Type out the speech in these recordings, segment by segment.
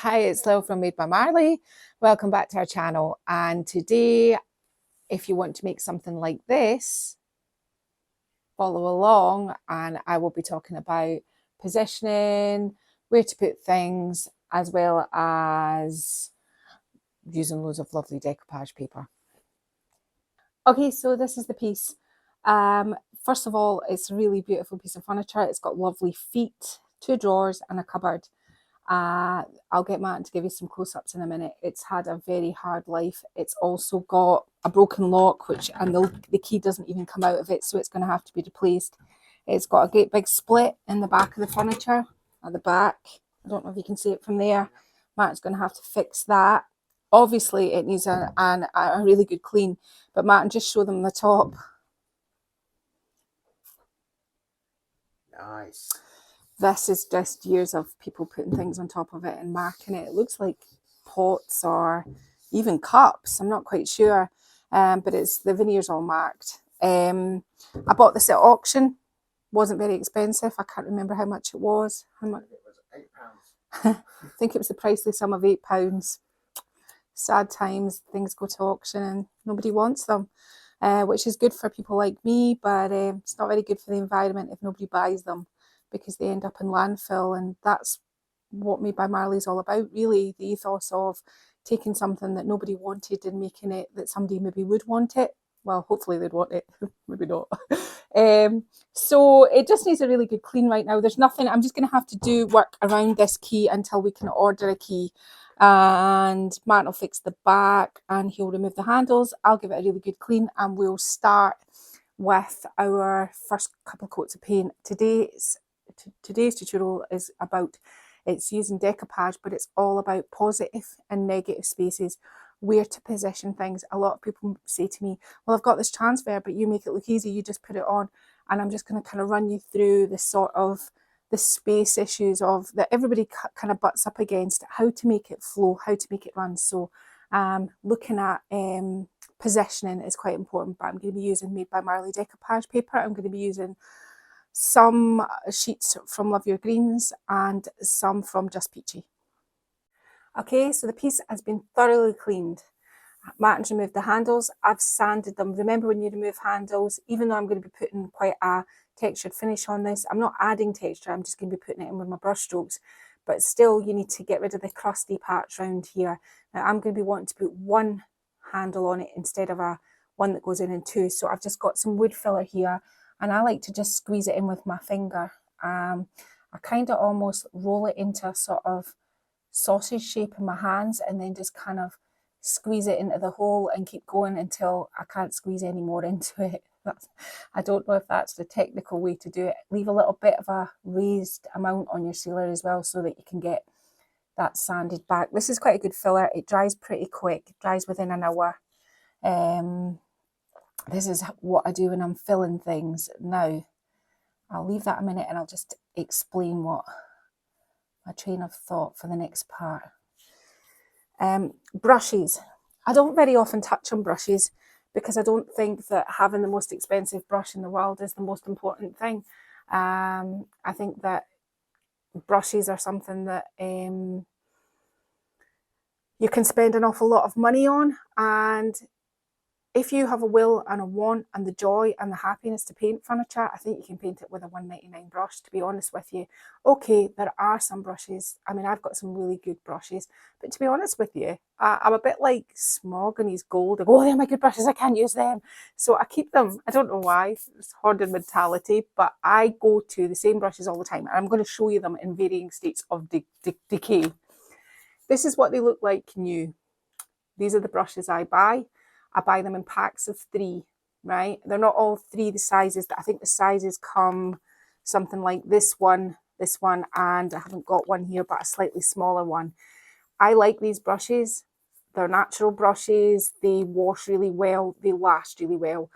Hi, it's Lil from Made by Marley. Welcome back to our channel. And today, if you want to make something like this, follow along and I will be talking about positioning, where to put things, as well as using loads of lovely decoupage paper. Okay, so this is the piece. First of all, it's a really beautiful piece of furniture. It's got lovely feet, 2 drawers and a cupboard. I'll get Matt to give you some close-ups in a minute. It's had a very hard life. It's also got a broken lock, and the key doesn't even come out of it, so it's going to have to be replaced. It's got a great big split in the back of the furniture, at the back. I don't know if you can see it from there. Matt's going to have to fix that. Obviously, it needs a really good clean, but Matt, just show them the top. Nice. This is just years of people putting things on top of it and marking it. It looks like pots or even cups. I'm not quite sure, but it's the veneer's all marked. I bought this at auction. Wasn't very expensive. I can't remember how much it was. How much? It was £8. I think it was the pricely sum of £8. Sad times. Things go to auction and nobody wants them, which is good for people like me, but it's not very good for the environment if nobody buys them, because they end up in landfill. And that's what Made by Marley is all about, really. The ethos of taking something that nobody wanted and making it that somebody maybe would want it. Well, hopefully they'd want it, maybe not. So it just needs a really good clean right now. There's nothing, I'm just going to have to do work around this key until we can order a key. And Matt will fix the back and he'll remove the handles. I'll give it a really good clean and we'll start with our first couple of coats of paint. Today's tutorial is about, it's using decoupage, but it's all about positive and negative spaces, where to position things. A lot of people say to me, well, I've got this transfer, but you make it look easy, you just put it on. And I'm just going to kind of run you through the sort of the space issues of that everybody kind of butts up against, how to make it flow, how to make it run. So looking at positioning is quite important, but I'm going to be using Made by Marley decoupage paper. I'm going to be using some sheets from Love Your Greens and some from Just Peachy. Okay, so the piece has been thoroughly cleaned. Martin's removed the handles. I've sanded them. Remember, when you remove handles, even though I'm going to be putting quite a textured finish on this, I'm not adding texture, I'm just going to be putting it in with my brush strokes. But still, you need to get rid of the crusty parts around here. Now, I'm going to be wanting to put one handle on it instead of one that goes in 2. So I've just got some wood filler here, and I like to just squeeze it in with my finger. I kind of almost roll it into a sort of sausage shape in my hands, and then just kind of squeeze it into the hole and keep going until I can't squeeze any more into it. I don't know if that's the technical way to do it. Leave a little bit of a raised amount on your sealer as well, so that you can get that sanded back. This is quite a good filler. It dries pretty quick. It dries within an hour. This is what I do when I'm filling things. Now, I'll leave that a minute and I'll just explain what my train of thought for the next part. Brushes. I don't very often touch on brushes because I don't think that having the most expensive brush in the world is the most important thing. I think that brushes are something that you can spend an awful lot of money on, and if you have a will and a want and the joy and the happiness to paint furniture, I think you can paint it with a £1.99 brush, to be honest with you. Okay, there are some brushes. I mean, I've got some really good brushes, but to be honest with you, I'm a bit like Smog and his gold. I go, oh, they're my good brushes, I can't use them. So I keep them. I don't know why, it's hoarding mentality, but I go to the same brushes all the time, and I'm going to show you them in varying states of decay. This is what they look like new. These are the brushes I buy. I buy them in packs of 3, right? They're not all 3 the sizes. I think the sizes come something like this one, and I haven't got one here, but a slightly smaller one. I like these brushes. They're natural brushes. They wash really well. They last really well.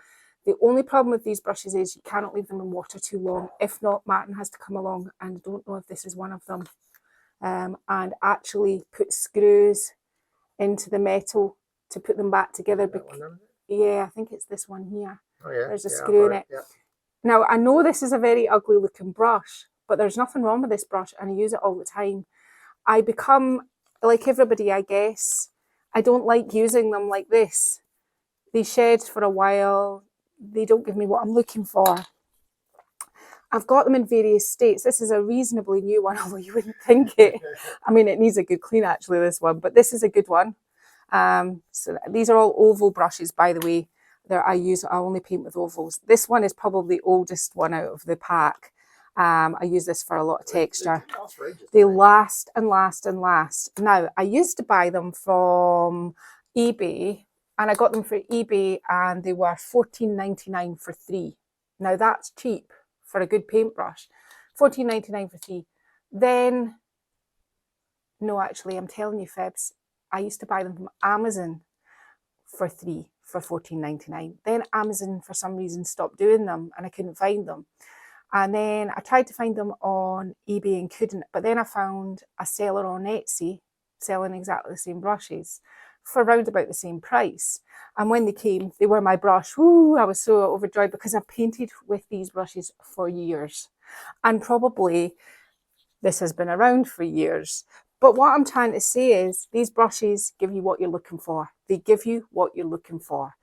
The only problem with these brushes is you cannot leave them in water too long. If not, Martin has to come along, and I don't know if this is one of them, and actually put screws into the metal to put them back together. Yeah, I think it's this one here. Oh yeah, there's a screw in it. Yeah. Now, I know this is a very ugly looking brush, but there's nothing wrong with this brush, and I use it all the time. I become like everybody, I guess, I don't like using them like this. They shed for a while. They don't give me what I'm looking for. I've got them in various states. This is a reasonably new one, although you wouldn't think it. I mean, it needs a good clean, actually, this one, but this is a good one. So these are all oval brushes, by the way. I only paint with ovals. This one is probably the oldest one out of the pack. I use this for a lot of texture. They last and last and last. Now, I used to buy them from eBay, and I got them for eBay, and they were $14.99 for 3. Now, that's cheap for a good paintbrush. $14.99 for 3. Then, no, actually, I'm telling you, Febs, I used to buy them from Amazon for 3 for $14.99. Then Amazon, for some reason, stopped doing them, and I couldn't find them. And then I tried to find them on eBay and couldn't. But then I found a seller on Etsy selling exactly the same brushes for around about the same price. And when they came, they were my brush. Woo, I was so overjoyed because I've painted with these brushes for years. And probably this has been around for years. But what I'm trying to say is these brushes give you what you're looking for. They give you what you're looking for.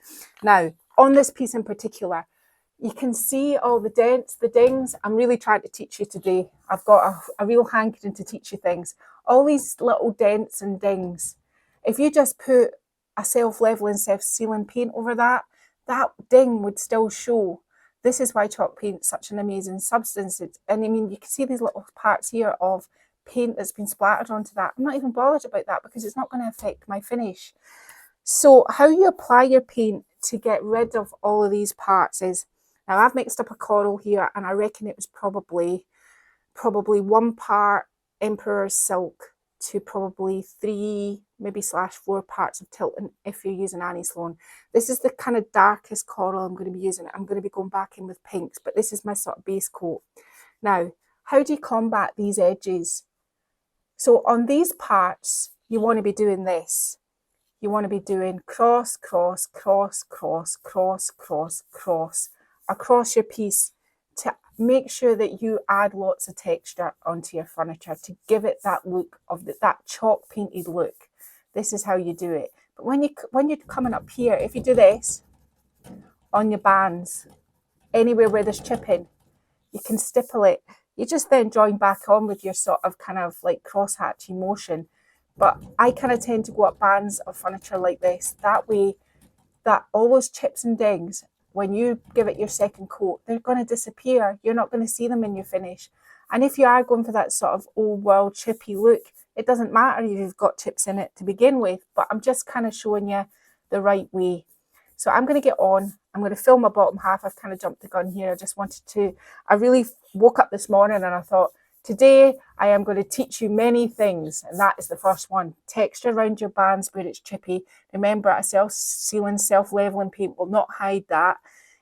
Now, on this piece in particular, you can see all the dents, the dings. I'm really trying to teach you today. I've got a real hankering to teach you things. All these little dents and dings. If you just put a self-leveling, self-sealing paint over that, that ding would still show. This is why chalk paint's such an amazing substance. And I mean, you can see these little parts here of paint that's been splattered onto that. I'm not even bothered about that because it's not going to affect my finish. So how you apply your paint to get rid of all of these parts is, now I've mixed up a coral here, and I reckon it was probably 1 part Emperor's Silk to probably 3, maybe /4 parts of Tilton if you're using Annie Sloan. This is the kind of darkest coral I'm going to be using. I'm going to be going back in with pinks, but this is my sort of base coat. Now, how do you combat these edges? So on these parts, you want to be doing this. You want to be doing cross, cross, cross, cross, cross, cross, cross across your piece to make sure that you add lots of texture onto your furniture to give it that look of that chalk painted look. This is how you do it. But when you're coming up here, if you do this on your bands, anywhere where there's chipping, you can stipple it. You just then join back on with your sort of kind of like cross-hatchy motion. But I kind of tend to go up bands of furniture like this. That way, that all those chips and dings, when you give it your second coat, they're going to disappear. You're not going to see them in your finish. And if you are going for that sort of old world chippy look, it doesn't matter if you've got chips in it to begin with, but I'm just kind of showing you the right way. So I'm going to get on. I'm going to fill my bottom half. I've kind of jumped the gun here. I really woke up this morning and I thought, today I am going to teach you many things, and that is the first one. Texture around your bands where it's chippy. Remember, a self-sealing, self-leveling paint will not hide that.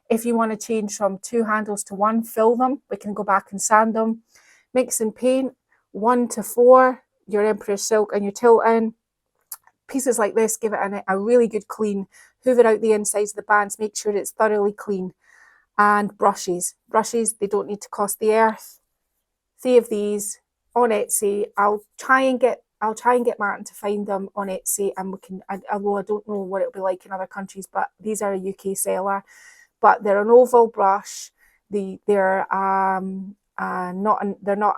If you want to change from 2 handles to 1, fill them. We can go back and sand them. Mix and paint 1 to 4, your Emperor's Silk and your Tilton. Pieces like this, give it a really good clean. Hoover out the insides of the bands, make sure it's thoroughly clean. And brushes. Brushes, they don't need to cost the earth. 3 of these on Etsy. I'll try and get Martin to find them on Etsy, and although I don't know what it'll be like in other countries, but these are a UK seller. But they're an oval brush. They're not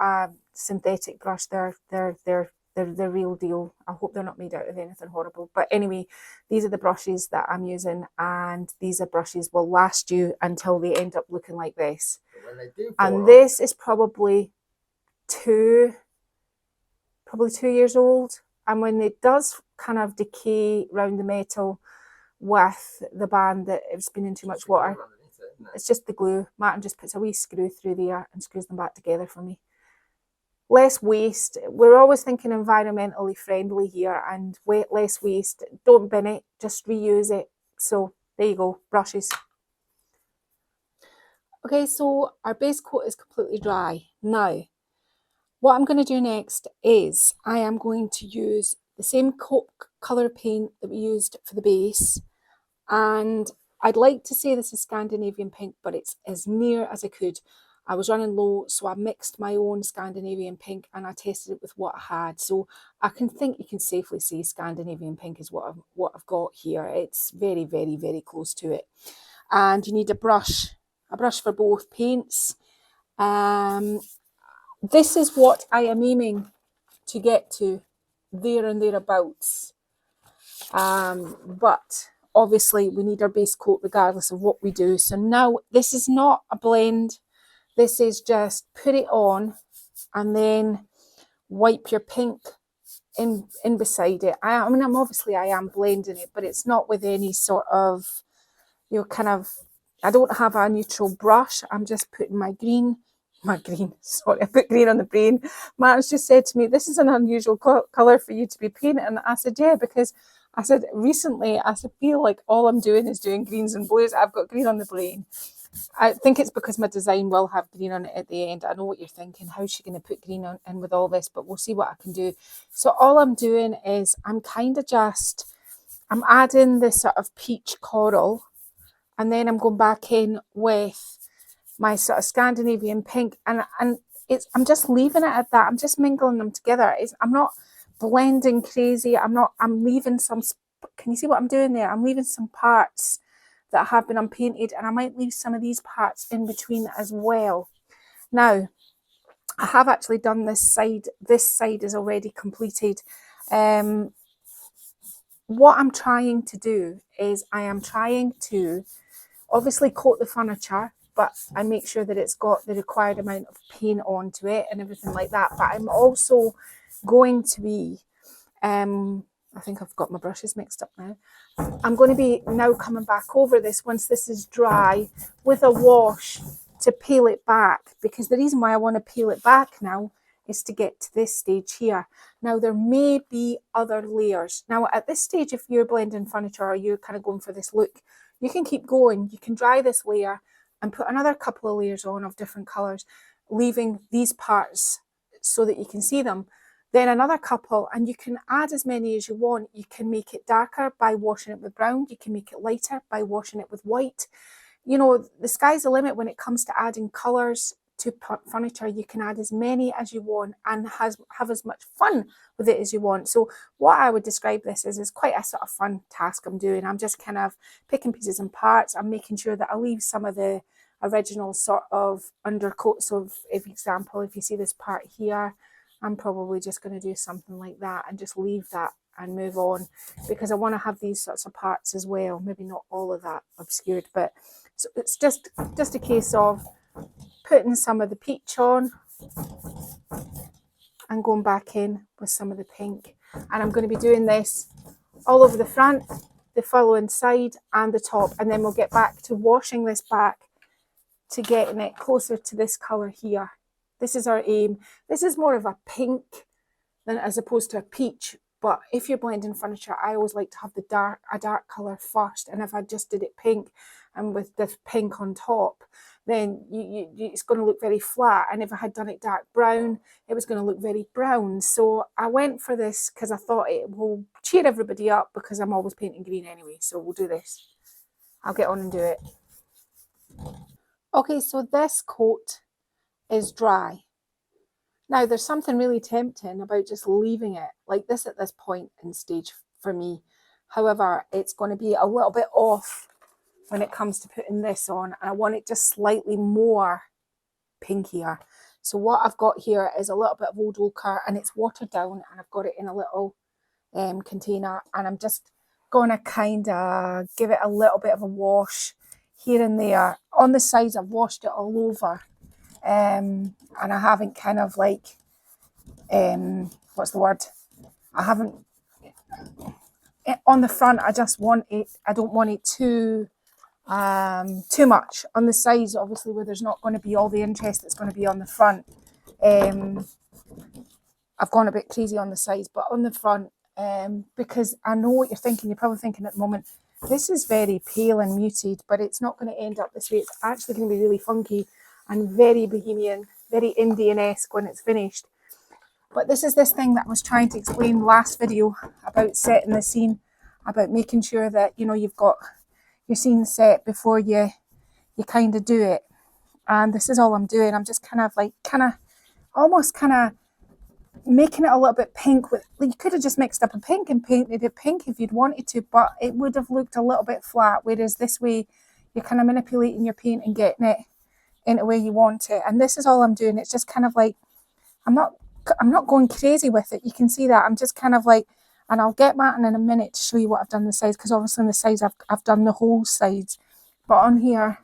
a synthetic brush. They're the real deal. I hope they're not made out of anything horrible. But anyway, these are the brushes that I'm using, and these are brushes will last you until they end up looking like this. And this is probably 2 years old, and when it does kind of decay around the metal with the band that it's been in too much water, it's just the glue. Martin just puts a wee screw through there and screws them back together for me. Less waste. We're always thinking environmentally friendly here, and less waste. Don't bin it, just reuse it. So there you go, brushes. Okay, so our base coat is completely dry. Now, what I'm going to do next is I am going to use the same colour paint that we used for the base, and I'd like to say this is Scandinavian pink, but it's as near as I could. I was running low, so I mixed my own Scandinavian pink and I tested it with what I had. So I think you can safely say Scandinavian pink is what I've got here. It's very, very, very close to it. And you need a brush for both paints. This is what I am aiming to get to, there and thereabouts. But obviously we need our base coat regardless of what we do. So now this is not a blend. This is just put it on and then wipe your pink in beside it. I mean, I am blending it, but it's not with any sort of, I don't have a neutral brush. I'm just putting my green, sorry, I put green on the brain. Matt's just said to me, this is an unusual colour for you to be painting. And I said, yeah, because I said recently, I feel like all I'm doing is doing greens and blues. I've got green on the brain. I think it's because my design will have green on it at the end. I know what you're thinking. How's she going to put green in with all this? But we'll see what I can do. So all I'm doing is I'm adding this sort of peach coral. And then I'm going back in with my sort of Scandinavian pink. And I'm just leaving it at that. I'm just mingling them together. I'm not blending crazy. I'm leaving some, can you see what I'm doing there? I'm leaving some parts that have been unpainted, and I might leave some of these parts in between as well. Now, I have actually done this side. This side is already completed. What I'm trying to do is I am trying to obviously coat the furniture, but I make sure that it's got the required amount of paint onto it and everything like that. But I'm also going to be, I think I've got my brushes mixed up now. I'm going to be now coming back over this once this is dry with a wash to peel it back, because the reason why I want to peel it back now is to get to this stage here. Now there may be other layers. Now at this stage, if you're blending furniture or you're kind of going for this look, you can keep going. You can dry this layer and put another couple of layers on of different colours, leaving these parts so that you can see them. Then another couple, and you can add as many as you want. You can make it darker by washing it with brown. You can make it lighter by washing it with white. You know, the sky's the limit when it comes to adding colours to furniture. You can add as many as you want and have as much fun with it as you want. So what I would describe this as is quite a sort of fun task I'm doing. I'm just kind of picking pieces and parts. I'm making sure that I leave some of the original sort of undercoat. So if example, if you see this part here, I'm probably just going to do something like that and just leave that and move on, because I want to have these sorts of parts as well. Maybe not all of that obscured, but so it's just a case of putting some of the peach on and going back in with some of the pink. And I'm going to be doing this all over the front, the following side and the top, and then we'll get back to washing this back to getting it closer to this colour here. This is our aim. This is more of a pink than as opposed to a peach. But if you're blending furniture, I always like to have a dark colour first. And if I just did it pink and with the pink on top, then it's going to look very flat. And if I had done it dark brown, it was going to look very brown. So I went for this because I thought it will cheer everybody up, because I'm always painting green anyway. So we'll do this. I'll get on and do it. Okay, so this coat is dry. Now there's something really tempting about just leaving it like this at this point in stage for me. However, it's going to be a little bit off when it comes to putting this on, and I want it just slightly more pinkier. So what I've got here is a little bit of old ochre, and it's watered down, and I've got it in a little container, and I'm just going to kind of give it a little bit of a wash here and there. On the sides I've washed it all over. And I haven't kind of like, what's the word? I haven't, on the front, I just want it, I don't want it too much. On the sides, obviously, where there's not going to be all the interest that's going to be on the front, I've gone a bit crazy on the sides, but on the front, because I know what you're thinking. You're probably thinking at the moment, this is very pale and muted, but it's not going to end up this way. It's actually going to be really funky and very bohemian, very Indian-esque when it's finished. But this is this thing that I was trying to explain last video about setting the scene, about making sure that, you know, you've got your scene set before you kind of do it. and this is all I'm doing. I'm just almost making it a little bit pink. With, you could have just mixed up a pink and painted it pink if you'd wanted to, but it would have looked a little bit flat, whereas this way you're kind of manipulating your paint and getting it in the way you want it. And this is all I'm doing. It's just kind of like, I'm not going crazy with it. You can see that I'm just kind of like, and I'll get Martin in a minute to show you what I've done on the sides, because obviously on the sides I've done the whole sides, but on here,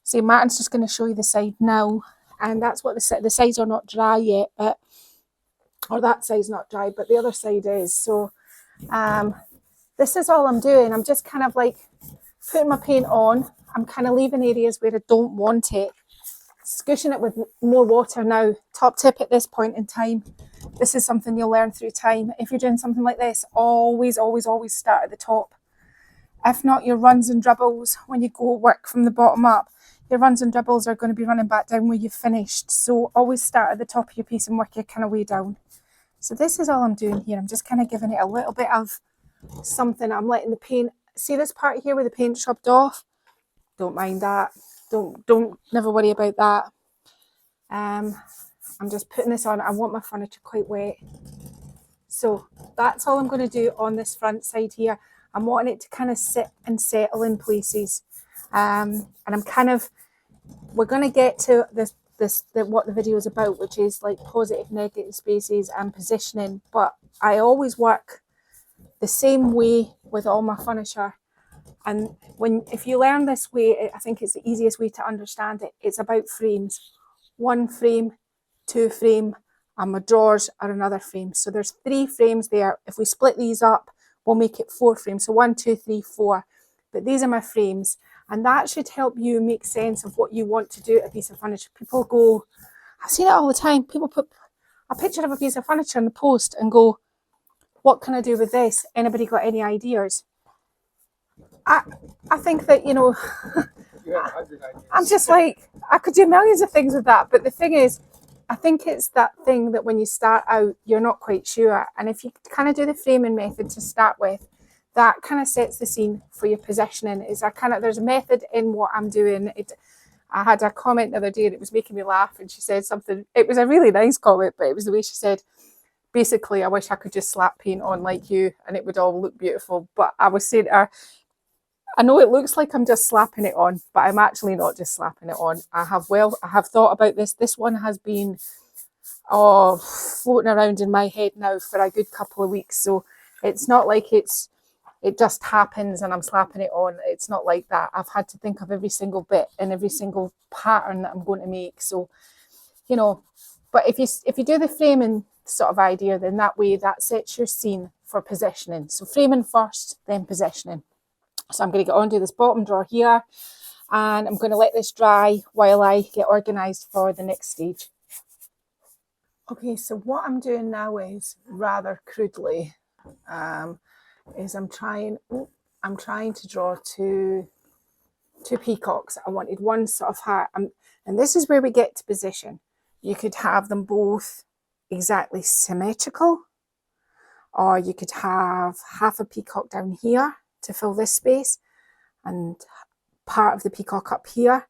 see, Martin's just going to show you the side now, and that's what the sides are not dry yet, but, or that side's not dry, but the other side is. So this is all I'm doing. I'm just kind of like putting my paint on. I'm kind of leaving areas where I don't want it, squishing it with more water now. Top tip at this point in time, this is something you'll learn through time. If you're doing something like this, always start at the top. If not, your runs and dribbles, when you go work from the bottom up, your runs and dribbles are going to be running back down where you've finished. So always start at the top of your piece and work your kind of way down. So this is all I'm doing here. I'm just kind of giving it a little bit of something. I'm letting the paint, see this part here where the paint rubbed off? Don't mind that. Don't never worry about that. I'm just putting this on. I want my furniture quite wet. So that's all I'm going to do on this front side here. I'm wanting it to kind of sit and settle in places. And I'm kind of, we're going to get to what the video is about, which is like positive, negative spaces and positioning. But I always work the same way with all my furniture. And if you learn this way, I think it's the easiest way to understand it. It's about frames. 1 frame, 2 frame, and my drawers are another frame. So there's 3 frames there. If we split these up, we'll make it 4 frames. So 1, 2, 3, 4. But these are my frames. And that should help you make sense of what you want to do at a piece of furniture. People go, I've seen it all the time. People put a picture of a piece of furniture in the post and go, what can I do with this? Anybody got any ideas? I think that, you know, I'm just like, I could do millions of things with that. But the thing is, I think it's that thing that when you start out, you're not quite sure. And if you kind of do the framing method to start with, that kind of sets the scene for your positioning. There's a method in what I'm doing. I had a comment the other day and it was making me laugh, and she said something, it was a really nice comment, but it was the way she said, basically, I wish I could just slap paint on like you and it would all look beautiful. But I was saying to her, I know it looks like I'm just slapping it on, but I'm actually not just slapping it on. I have thought about this. This one has been floating around in my head now for a good couple of weeks. So it's not like it just happens and I'm slapping it on. It's not like that. I've had to think of every single bit and every single pattern that I'm going to make. So, you know, but if you do the framing sort of idea, then that way that sets your scene for positioning. So framing first, then positioning. So I'm going to get onto this bottom drawer here and I'm going to let this dry while I get organised for the next stage. Okay, so what I'm doing now is rather crudely, is I'm trying to draw two peacocks. I wanted one sort of hat, and this is where we get to position. You could have them both exactly symmetrical, or you could have half a peacock down here to fill this space and part of the peacock up here.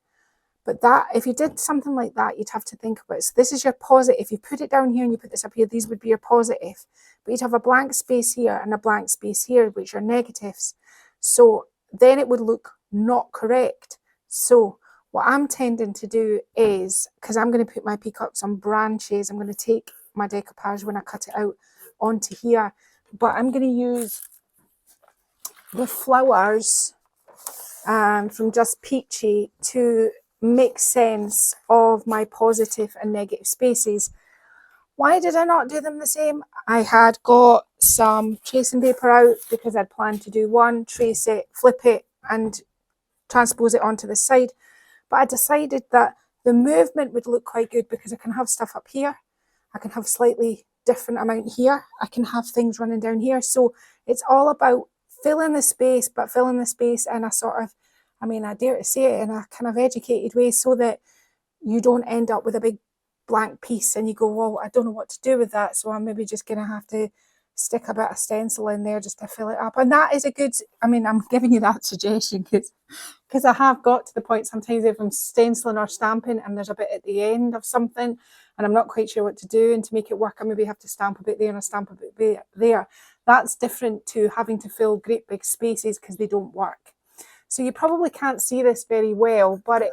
But that, if you did something like that, you'd have to think about it. So this is your positive. If you put it down here and you put this up here, these would be your positive. But you'd have a blank space here and a blank space here, which are negatives. So then it would look not correct. So what I'm tending to do is, because I'm going to put my peacocks on branches, I'm going to take my decoupage when I cut it out onto here. But I'm going to use the flowers from Just Peachy to make sense of my positive and negative spaces. Why did I not do them the same? I had got some tracing paper out because I'd planned to do one, trace it, flip it and transpose it onto the side. But I decided that the movement would look quite good because I can have stuff up here. I can have slightly different amount here. I can have things running down here. So it's all about filling the space, but filling the space in a sort of, I dare to say it, in a kind of educated way, so that you don't end up with a big blank piece and you go, well, I don't know what to do with that, so I'm maybe just going to have to stick a bit of stencil in there just to fill it up. And that is a good, I'm giving you that suggestion because because I have got to the point sometimes if I'm stenciling or stamping and there's a bit at the end of something and I'm not quite sure what to do, and to make it work I maybe have to stamp a bit there and a stamp a bit there. That's different to having to fill great big spaces because they don't work. So you probably can't see this very well, but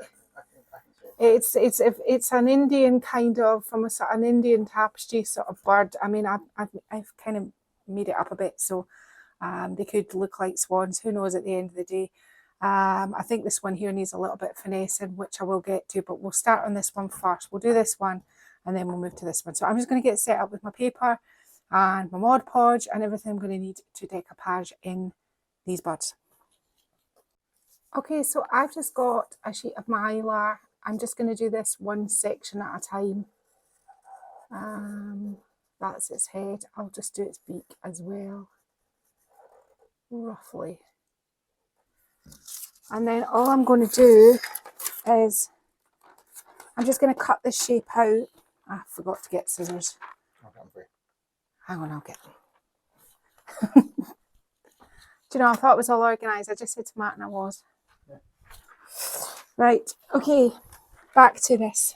it's an Indian kind of, from an Indian tapestry sort of bird. I mean, I've kind of made it up a bit, so they could look like swans. Who knows at the end of the day. I think this one here needs a little bit of finessing, which I will get to, but we'll start on this one first. We'll do this one and then we'll move to this one. So I'm just going to get set up with my paper and my Mod Podge and everything I'm going to need to decoupage in these birds. Okay, so I've just got a sheet of mylar. I'm just going to do this one section at a time. That's its head. I'll just do its beak as well, roughly. And then all I'm going to do is I'm just going to cut this shape out. I forgot to get scissors. Hang on, I'll get them. Do you know, I thought it was all organised. I just said to Matt and I was. Yeah. Right, okay, back to this.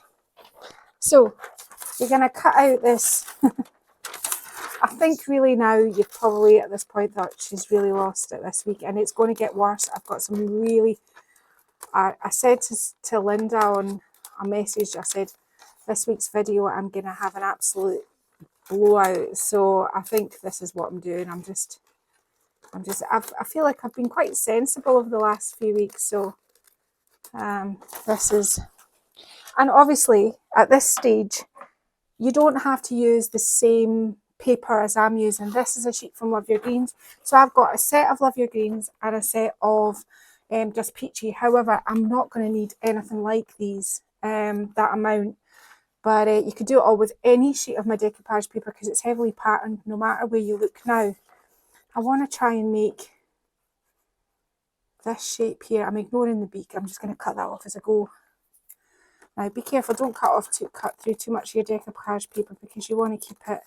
So you're going to cut out this. I think really now you've probably at this point thought she's really lost it this week, and it's going to get worse. I've got some really, I said to Linda on a message, I said, this week's video I'm going to have an absolute blowout. So I think this is what I'm doing. I feel like I've been quite sensible over the last few weeks. So this is, and obviously at this stage, you don't have to use the same paper as I'm using. This is a sheet from Love Your Greens. So I've got a set of Love Your Greens and a set of just Peachy. However, I'm not going to need anything like these, that amount. But you could do it all with any sheet of my decoupage paper because it's heavily patterned no matter where you look. Now, I want to try and make this shape here. I'm ignoring the beak. I'm just going to cut that off as I go. Now, be careful. Don't cut through too much of your decoupage paper because you want to keep it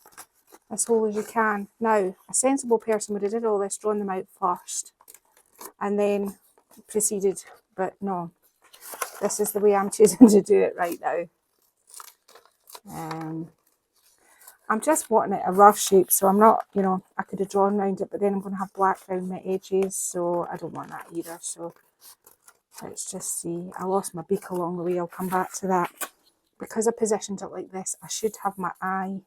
as whole as you can. Now, a sensible person would have did all this, drawn them out first, and then proceeded. But no, this is the way I'm choosing to do it right now. I'm just wanting it a rough shape, so I'm not, you know, I could have drawn around it, but then I'm going to have black around my edges, so I don't want that either. So let's just see. I lost my beak along the way. I'll come back to that. Because I positioned it like this, I should have my eye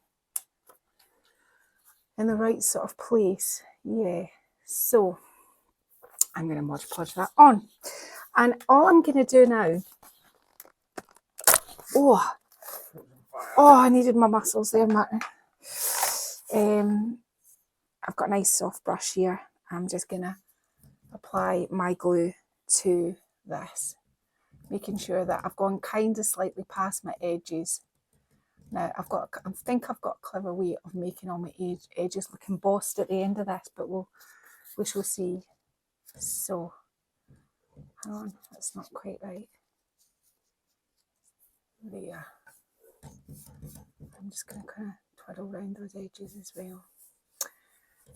in the right sort of place. Yeah, so I'm going to Mod Podge that on. And all I'm going to do now, I needed my muscles there, Martin. I've got a nice soft brush here. I'm just going to apply my glue to this, making sure that I've gone kind of slightly past my edges. Now I think I've got a clever way of making all my edges look embossed at the end of this, but we shall see. So, hang on, that's not quite right. There. I'm just going to kind of twiddle around those edges as well.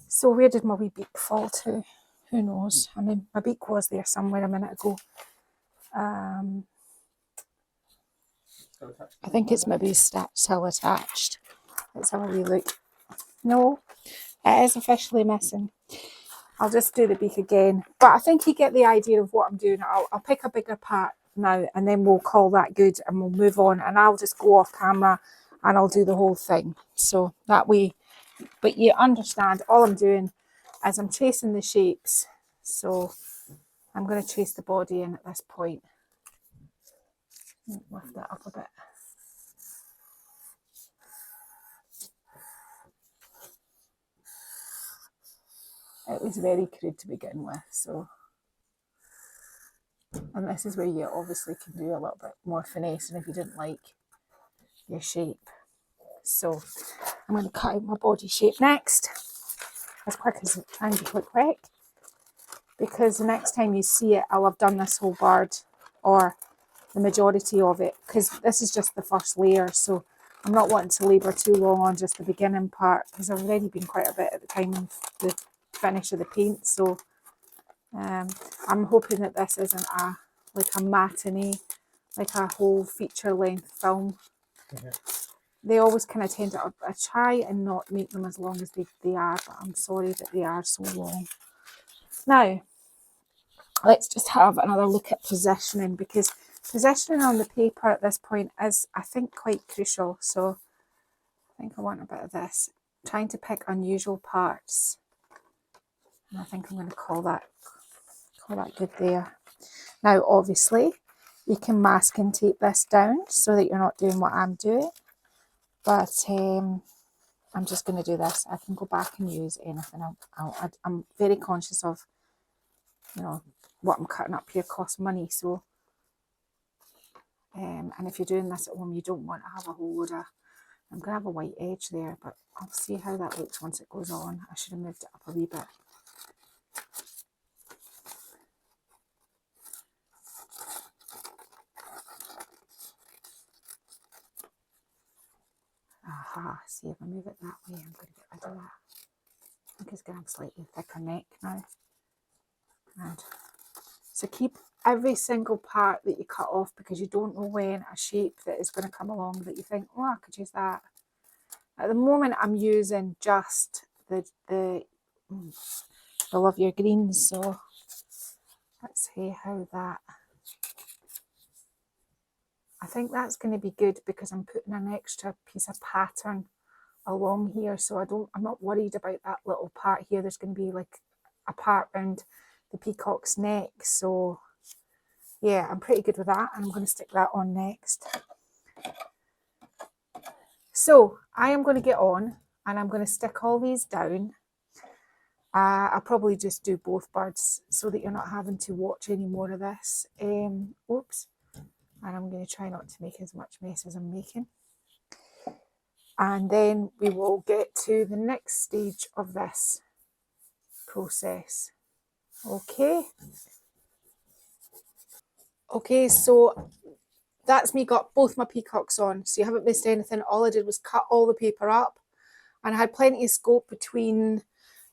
So where did my wee beak fall to? Who knows? I mean, my beak was there somewhere a minute ago. I think it's maybe still attached. Let's have a wee look. No, it is officially missing. I'll just do the beak again. But I think you get the idea of what I'm doing. I'll pick a bigger part now and then we'll call that good and we'll move on, and I'll just go off camera and I'll do the whole thing. So that way, but you understand, all I'm doing is I'm tracing the shapes. So I'm going to trace the body in at this point. Lift that up a bit. It was very crude to begin with, so. And this is where you obviously can do a little bit more finessing if you didn't like your shape. So I'm going to cut out my body shape next, as quick as trying to be quick, because the next time you see it, I'll have done this whole bird or the majority of it, because this is just the first layer. So I'm not wanting to labour too long on just the beginning part, because I've already been quite a bit at the time of the finish of the paint. So I'm hoping that this isn't like a matinee, like a whole feature length film. They always kind of tend to, I try and not make them as long as they are, but I'm sorry that they are so long. Now, let's just have another look at positioning, because positioning on the paper at this point is, I think, quite crucial. So I think I want a bit of this. Trying to pick unusual parts. And I think I'm going to call that good there. Now, obviously, you can mask and tape this down so that you're not doing what I'm doing. But I'm just going to do this. I can go back and use anything. I'm very conscious of, you know, what I'm cutting up here costs money. So, and if you're doing this at home, you don't want to have a whole load of, I'm going to have a white edge there, but I'll see how that looks once it goes on. I should have moved it up a wee bit. Aha, see if I move it that way, I'm going to get rid of that. I think it's going to have a slightly thicker neck now. And so keep every single part that you cut off, because you don't know when a shape that is going to come along that you think, oh, I could use that. At the moment, I'm using just the Love Your Greens, so let's see how that. I think that's going to be good because I'm putting an extra piece of pattern along here, so I'm not worried about that little part here. There's going to be like a part around the peacock's neck, so yeah, I'm pretty good with that, and I'm going to stick that on next. So I am going to get on and I'm going to stick all these down. I'll probably just do both birds so that you're not having to watch any more of this. Oops. And I'm going to try not to make as much mess as I'm making. And then we will get to the next stage of this process. Okay. Okay, so that's me got both my peacocks on. So you haven't missed anything. All I did was cut all the paper up, and I had plenty of scope between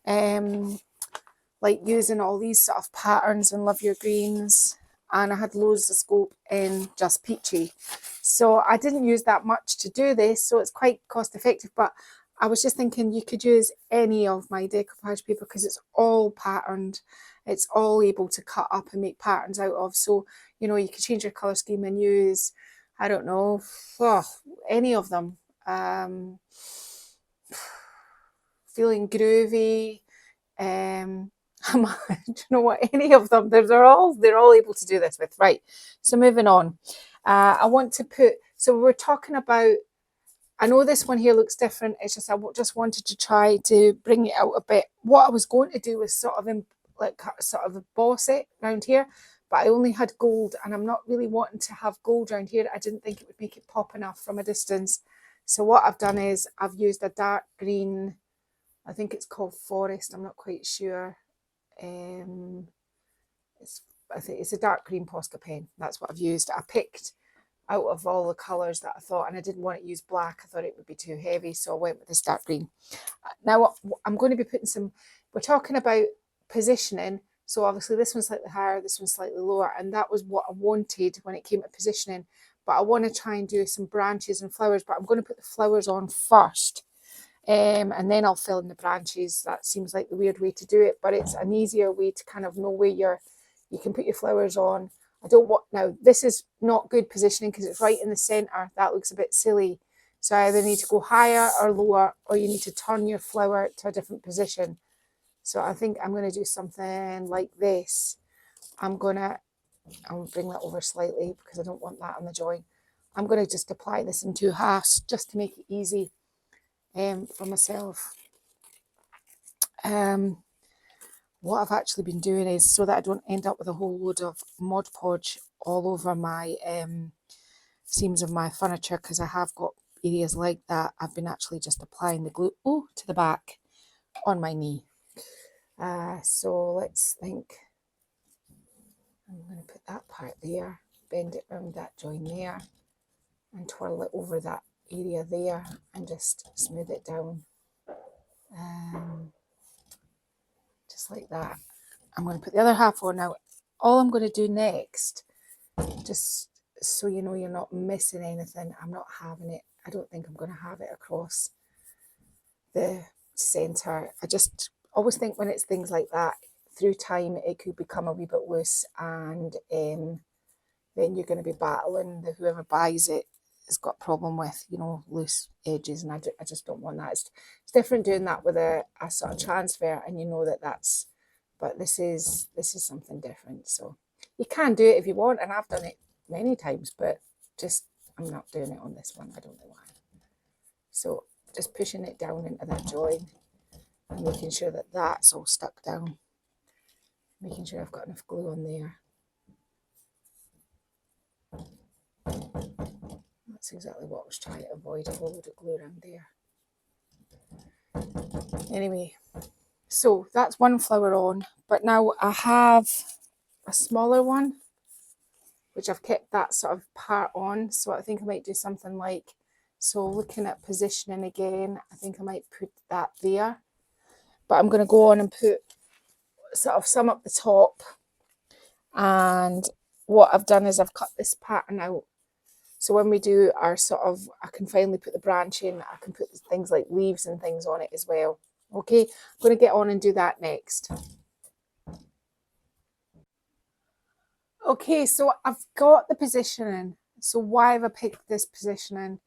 like using all these sort of patterns and Love Your Greens, and I had loads of scope in Just Peachy. So I didn't use that much to do this, so it's quite cost effective, but I was just thinking you could use any of my decoupage paper because it's all patterned. It's all able to cut up and make patterns out of. So, you know, you could change your colour scheme and use, I don't know, any of them. Feeling Groovy, do you know what, any of them, they're all able to do this with. Right, so moving on. I want to put, so we're talking about, I know this one here looks different, it's just I just wanted to try to bring it out a bit. What I was going to do was sort of emboss it around here, but I only had gold and I'm not really wanting to have gold around here. I didn't think it would make it pop enough from a distance. So what I've done is I've used a dark green, I think it's called Forest, I'm not quite sure. I think it's a dark green Posca pen. That's what I've used. I picked out of all the colours that I thought, and I didn't want to use black. I thought it would be too heavy, so I went with this dark green. Now I'm going to be putting some, we're talking about positioning, so obviously this one's slightly higher, this one's slightly lower, and that was what I wanted when it came to positioning. But I want to try and do some branches and flowers, but I'm going to put the flowers on first. And then I'll fill in the branches. That seems like the weird way to do it, but it's an easier way to kind of know where you can put your flowers on. I don't want, now this is not good positioning because it's right in the center. That looks a bit silly. So I either need to go higher or lower, or you need to turn your flower to a different position. So I think I'm going to do something like this. I'll bring that over slightly because I don't want that on the join. I'm going to just apply this in 2 halves just to make it easy for myself. What I've actually been doing is, so that I don't end up with a whole load of Mod Podge all over my seams of my furniture, because I have got areas like that, I've been actually just applying the glue to the back on my knee. So let's think. I'm going to put that part there, bend it around that join there, and twirl it over that area there and just smooth it down. Just like that. I'm going to put the other half on now. All I'm going to do next, just so you know you're not missing anything, I'm not having it, I don't think I'm going to have it across the centre. I just always think when it's things like that, through time it could become a wee bit loose, and then you're going to be battling whoever buys it has got a problem with, you know, loose edges, and I just don't want that. It's different doing that with a sort of transfer, and you know that's, but this is something different. So you can do it if you want, and I've done it many times, but just I'm not doing it on this one. I don't know why. So just pushing it down into that join and making sure that that's all stuck down, making sure I've got enough glue on there. That's exactly what I was trying to avoid, a whole load of glue around there. Anyway, so that's one flower on, but now I have a smaller one, which I've kept that sort of part on, so I think I might do something like, so looking at positioning again, I think I might put that there, but I'm going to go on and put sort of some up the top, and what I've done is I've cut this pattern out, so when we do our sort of, I can finally put the branch in, I can put things like leaves and things on it as well. Okay, I'm going to get on and do that next. Okay, so I've got the positioning. So why have I picked this positioning?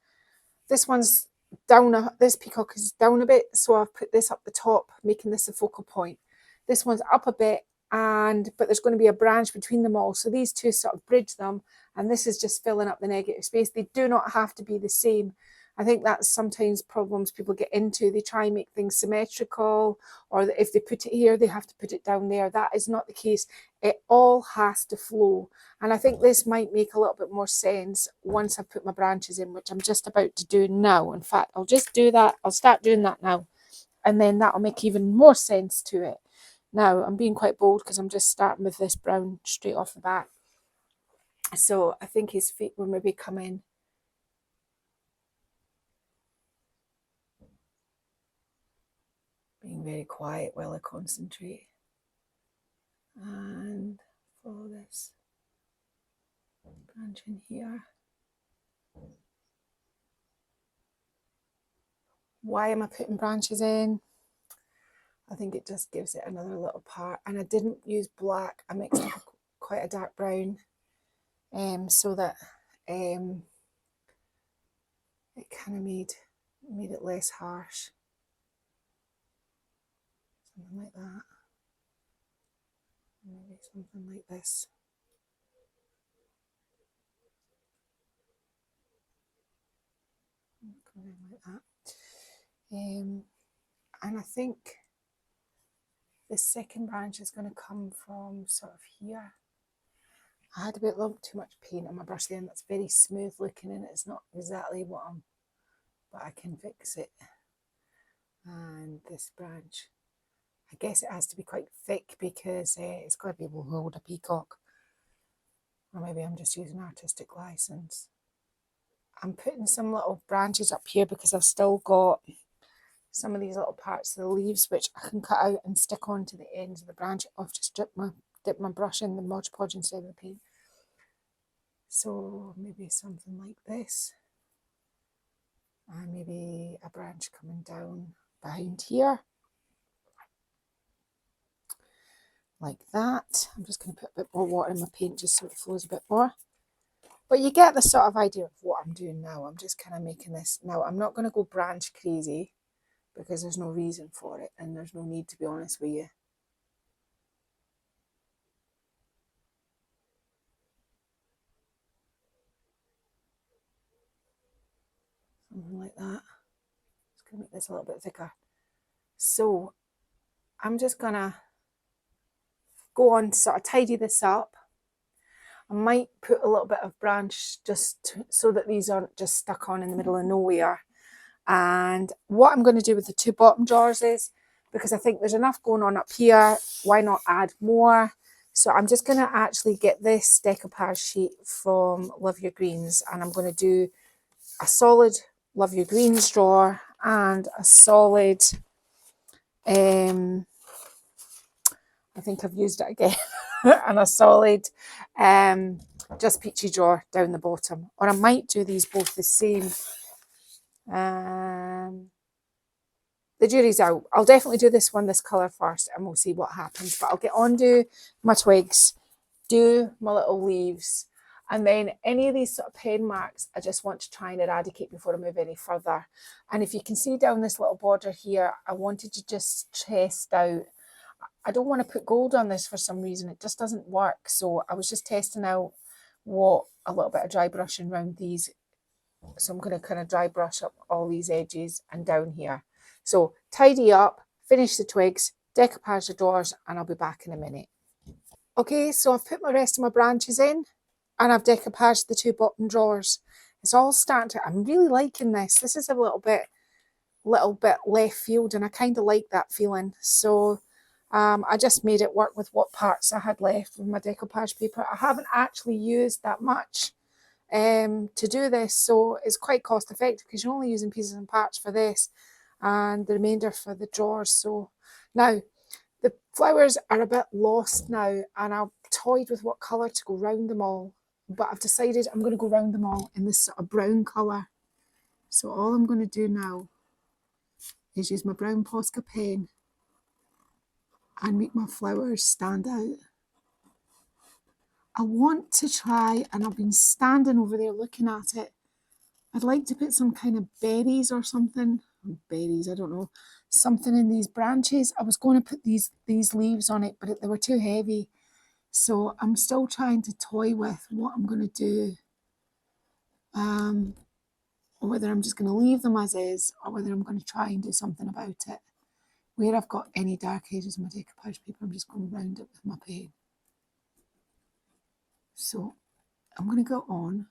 This one's down, this peacock is down a bit, so I've put this up the top, making this a focal point. This one's up a bit, but there's going to be a branch between them all, so these two sort of bridge them, and this is just filling up the negative space. They do not have to be the same. I think that's sometimes problems people get into. They try and make things symmetrical, or if they put it here, they have to put it down there. That is not the case. It all has to flow. And I think this might make a little bit more sense once I've put my branches in, which I'm just about to do now. In fact, I'll just do that. I'll start doing that now. And then that'll make even more sense to it. Now, I'm being quite bold because I'm just starting with this brown straight off the bat. So I think his feet will maybe come in. Being very quiet while I concentrate. And follow this branch in here. Why am I putting branches in? I think it just gives it another little part. And I didn't use black. I mixed up quite a dark brown, so that it kind of made it less harsh. Something like that. Maybe something like this. Like that. And I think the second branch is going to come from sort of here. I had a little too much paint on my brush there, and that's very smooth looking, and it's not exactly what but I can fix it. And this branch, I guess it has to be quite thick because it's got to be able to hold a peacock. Or maybe I'm just using artistic license. I'm putting some little branches up here because I've still got some of these little parts of the leaves which I can cut out and stick onto the ends of the branch. I've just dip my brush in the Mod Podge instead of the paint. So maybe something like this. And maybe a branch coming down behind here. Like that. I'm just going to put a bit more water in my paint just so it flows a bit more. But you get the sort of idea of what I'm doing now. I'm just kind of making this. Now, I'm not going to go branch crazy because there's no reason for it and there's no need, to be honest with you. Something like that. Just going to make this a little bit thicker. So I'm just going to go on to sort of tidy this up. I might put a little bit of branch just so that these aren't just stuck on in the middle of nowhere. And what I'm going to do with the two bottom drawers is, because I think there's enough going on up here, why not add more? So I'm just going to actually get this decoupage sheet from Love Your Greens, and I'm going to do a solid Love Your Greens drawer and a solid I think I've used it again, and a solid just peachy drawer down the bottom. Or I might do these both the same. The jury's out. I'll definitely do this one, this colour first, and we'll see what happens. But I'll get on to my twigs, do my little leaves, and then any of these sort of pen marks, I just want to try and eradicate before I move any further. And if you can see down this little border here, I wanted to just test out. I don't want to put gold on this for some reason. It just doesn't work. So I was just testing out what a little bit of dry brushing around these. So I'm going to kind of dry brush up all these edges and down here. So tidy up, finish the twigs, decoupage the doors, and I'll be back in a minute. Okay, so I've put my rest of my branches in and I've decoupaged the two bottom drawers. It's all starting to, I'm really liking this. This is a little bit left field, and I kind of like that feeling. So I just made it work with what parts I had left with my decoupage paper. I haven't actually used that much to do this, so it's quite cost effective because you're only using pieces and parts for this and the remainder for the drawers. So now the flowers are a bit lost now, and I've toyed with what colour to go round them all, but I've decided I'm going to go round them all in this sort of brown colour. So all I'm going to do now is use my brown Posca pen and make my flowers stand out. I want to try, and I've been standing over there looking at it, I'd like to put some kind of berries or something. Berries, I don't know. Something in these branches. I was going to put these leaves on it, but they were too heavy. So I'm still trying to toy with what I'm going to do. Or whether I'm just going to leave them as is, or whether I'm going to try and do something about it. Where I've got any dark edges on my decoupage paper, I'm just going to round it with my pen. So I'm going to go on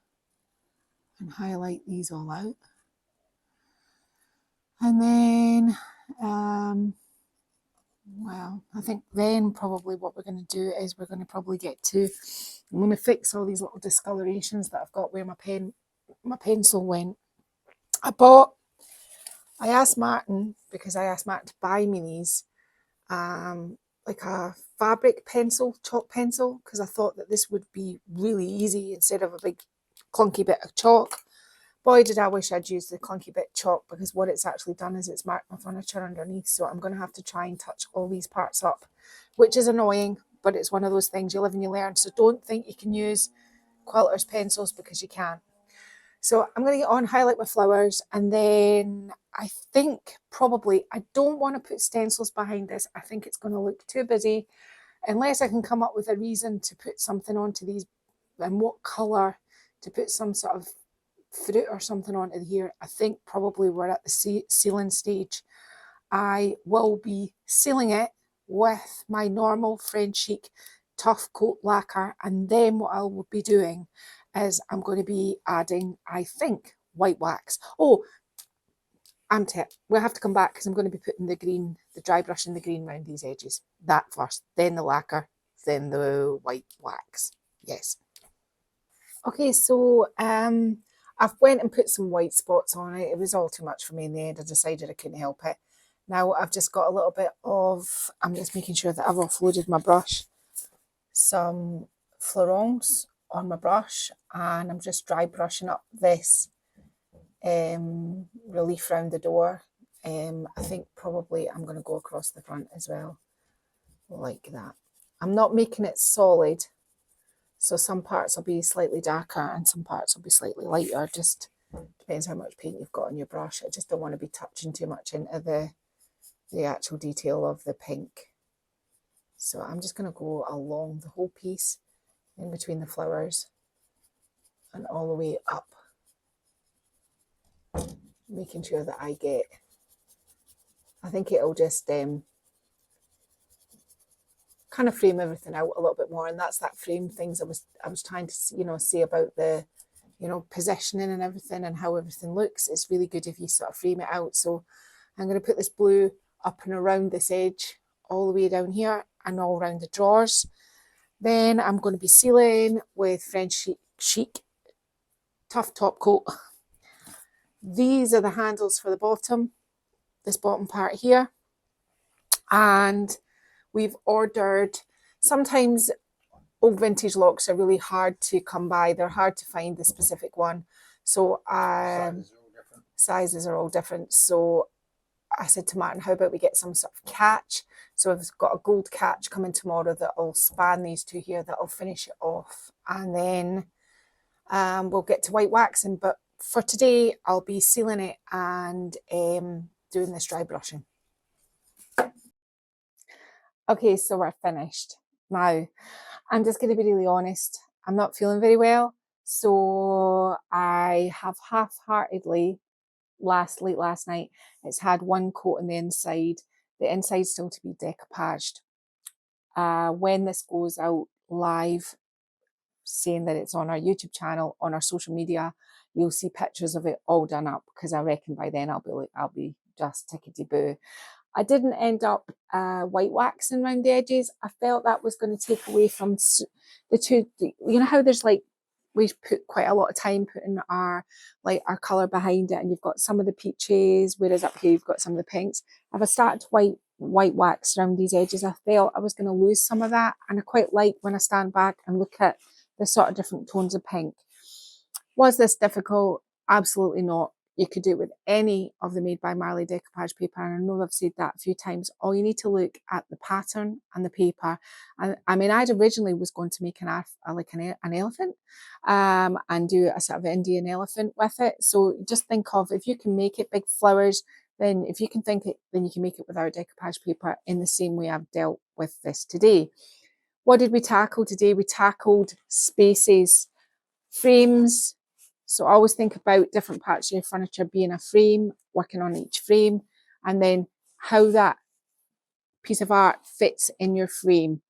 and highlight these all out. And then, well, I think then probably what we're going to do is we're going to probably get to, I'm going to fix all these little discolorations that I've got where my pencil went. I asked Martin, because I asked Martin to buy me these, like a fabric pencil, chalk pencil, because I thought that this would be really easy instead of a big clunky bit of chalk. Boy, did I wish I'd used the clunky bit chalk, because what it's actually done is it's marked my furniture underneath. So I'm going to have to try and touch all these parts up, which is annoying, but it's one of those things you live and you learn. So don't think you can use quilters pencils, because you can't. So I'm going to get on, highlight my flowers, and then I think probably, I don't want to put stencils behind this. I think it's going to look too busy, unless I can come up with a reason to put something onto these, and what colour to put some sort of fruit or something onto here. I think probably we're at the sealing stage. I will be sealing it with my normal French Chic Tough Coat lacquer, and then what I will be doing is I'm going to be adding, I think, white wax. Oh, we'll have to come back because I'm going to be putting the green, the dry brush and the green around these edges. That first, then the lacquer, then the white wax. Yes. Okay, so I've went and put some white spots on it. It was all too much for me in the end. I decided I couldn't help it. Now I've just got a little bit of, I'm just making sure that I've offloaded my brush, some Florence on my brush, and I'm just dry brushing up this relief around the door. I think probably I'm going to go across the front as well, like that. I'm not making it solid, so some parts will be slightly darker and some parts will be slightly lighter. Just depends how much paint you've got on your brush. I just don't want to be touching too much into the actual detail of the pink. So I'm just going to go along the whole piece, in between the flowers and all the way up, making sure that I think it'll just kind of frame everything out a little bit more. And that's that frame things I was trying to, say about the, positioning and everything and how everything looks. It's really good if you sort of frame it out. So I'm going to put this blue up and around this edge, all the way down here and all around the drawers. Then I'm going to be sealing with French Chic Tough Top Coat. These are the handles for the bottom, this bottom part here. And we've ordered, sometimes old vintage locks are really hard to come by. They're hard to find the specific one. So sizes are all different. So I said to Martin, how about we get some sort of catch? So I've got a gold catch coming tomorrow that'll span these two here, that'll finish it off. And then we'll get to white waxing. But for today, I'll be sealing it and doing this dry brushing. Okay, so we're finished. Now, I'm just going to be really honest. I'm not feeling very well. So I have half-heartedly, late last night, it's had one coat on the inside. The inside's still to be decoupaged. When this goes out live, saying that it's on our YouTube channel, on our social media, you'll see pictures of it all done up, because I reckon by then I'll be just tickety-boo. I didn't end up white waxing around the edges. I felt that was going to take away from the two, you know how there's like, we put quite a lot of time putting our colour behind it, and you've got some of the peaches, whereas up here you've got some of the pinks. If I started to white wax around these edges, I felt I was going to lose some of that, and I quite like when I stand back and look at the sort of different tones of pink. Was this difficult? Absolutely not. You could do it with any of the Made by Marley decoupage paper, and I know I've said that a few times. All you need to look at the pattern and the paper. And I mean, I originally was going to make an elephant and do a sort of Indian elephant with it. So just think of, if you can make it big flowers, then if you can think it, then you can make it with our decoupage paper in the same way I've dealt with this today. What did we tackle today? We tackled spaces, frames. So always think about different parts of your furniture being a frame, working on each frame, and then how that piece of art fits in your frame.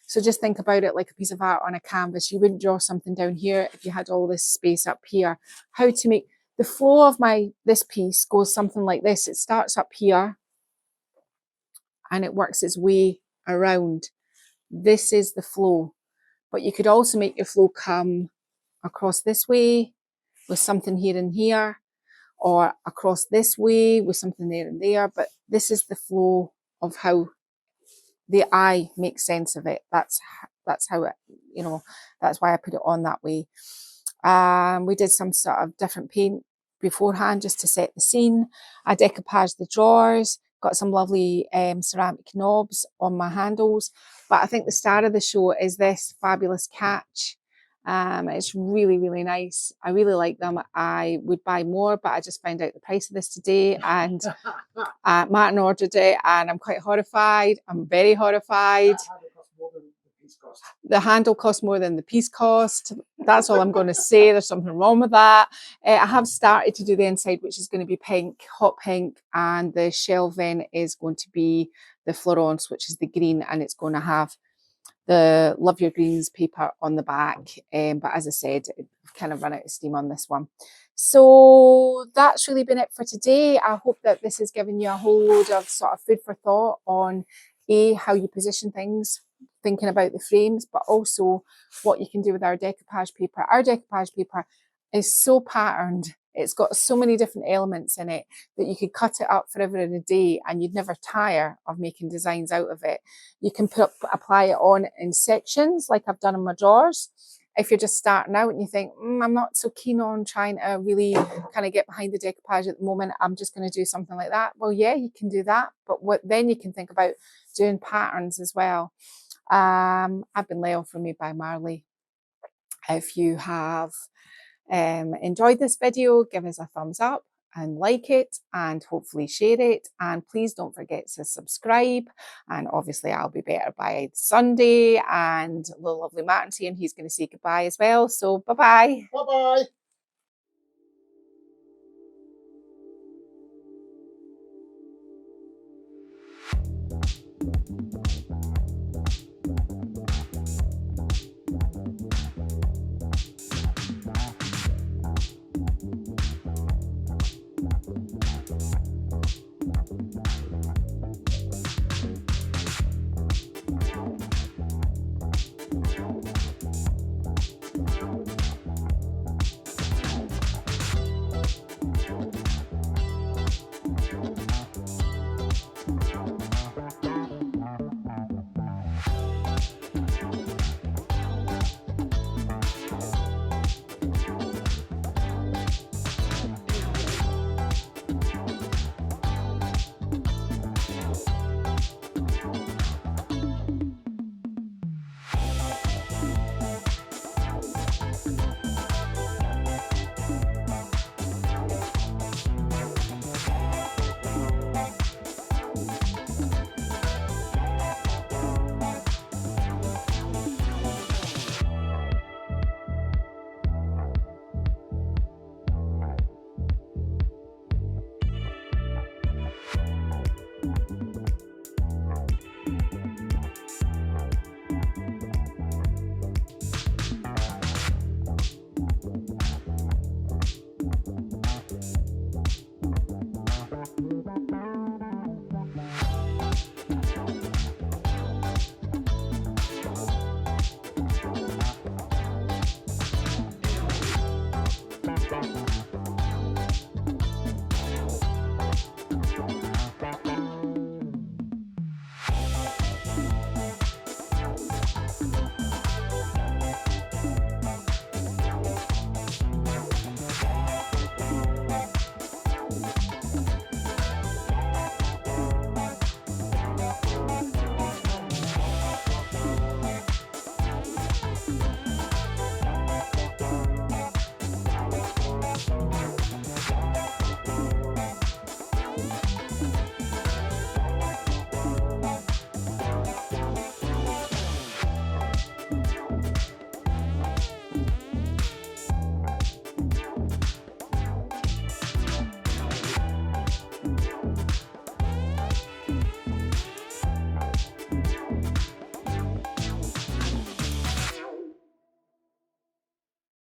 So just think about it like a piece of art on a canvas. You wouldn't draw something down here if you had all this space up here. How to make the flow of this piece goes something like this. It starts up here and it works its way around. This is the flow, but you could also make your flow come across this way with something here and here, or across this way with something there and there. But this is the flow of how the eye makes sense of it. That's how it, you know, that's why I put it on that way. We did some sort of different paint beforehand just to set the scene. I decoupaged the drawers, got some lovely ceramic knobs on my handles. But I think the star of the show is this fabulous catch. It's really, really nice. I really like them. I would buy more, but I just found out the price of this today, and Martin ordered it, and I'm quite horrified. I'm very horrified. The handle cost more than the piece cost. That's all I'm going to say. There's something wrong with that. I have started to do the inside, which is going to be pink, hot pink, and the shelving is going to be the Florence, which is the green, and it's going to have the Love Your Greens paper on the back. But as I said, I've kind of run out of steam on this one. So that's really been it for today. I hope that this has given you a whole load of sort of food for thought on how you position things, thinking about the frames, but also what you can do with our decoupage paper. Our decoupage paper is so patterned. It's got so many different elements in it that you could cut it up forever in a day and you'd never tire of making designs out of it. You can apply it on in sections like I've done in my drawers. If you're just starting out and you think, I'm not so keen on trying to really kind of get behind the decoupage at the moment, I'm just going to do something like that. Well, yeah, you can do that. But then you can think about doing patterns as well. I've been Leo from Made by Marley. If you have enjoyed this video, give us a thumbs up and like it, and hopefully share it, and please don't forget to subscribe. And obviously I'll be better by Sunday, and the lovely Martin saying he's going to say goodbye as well. So bye bye.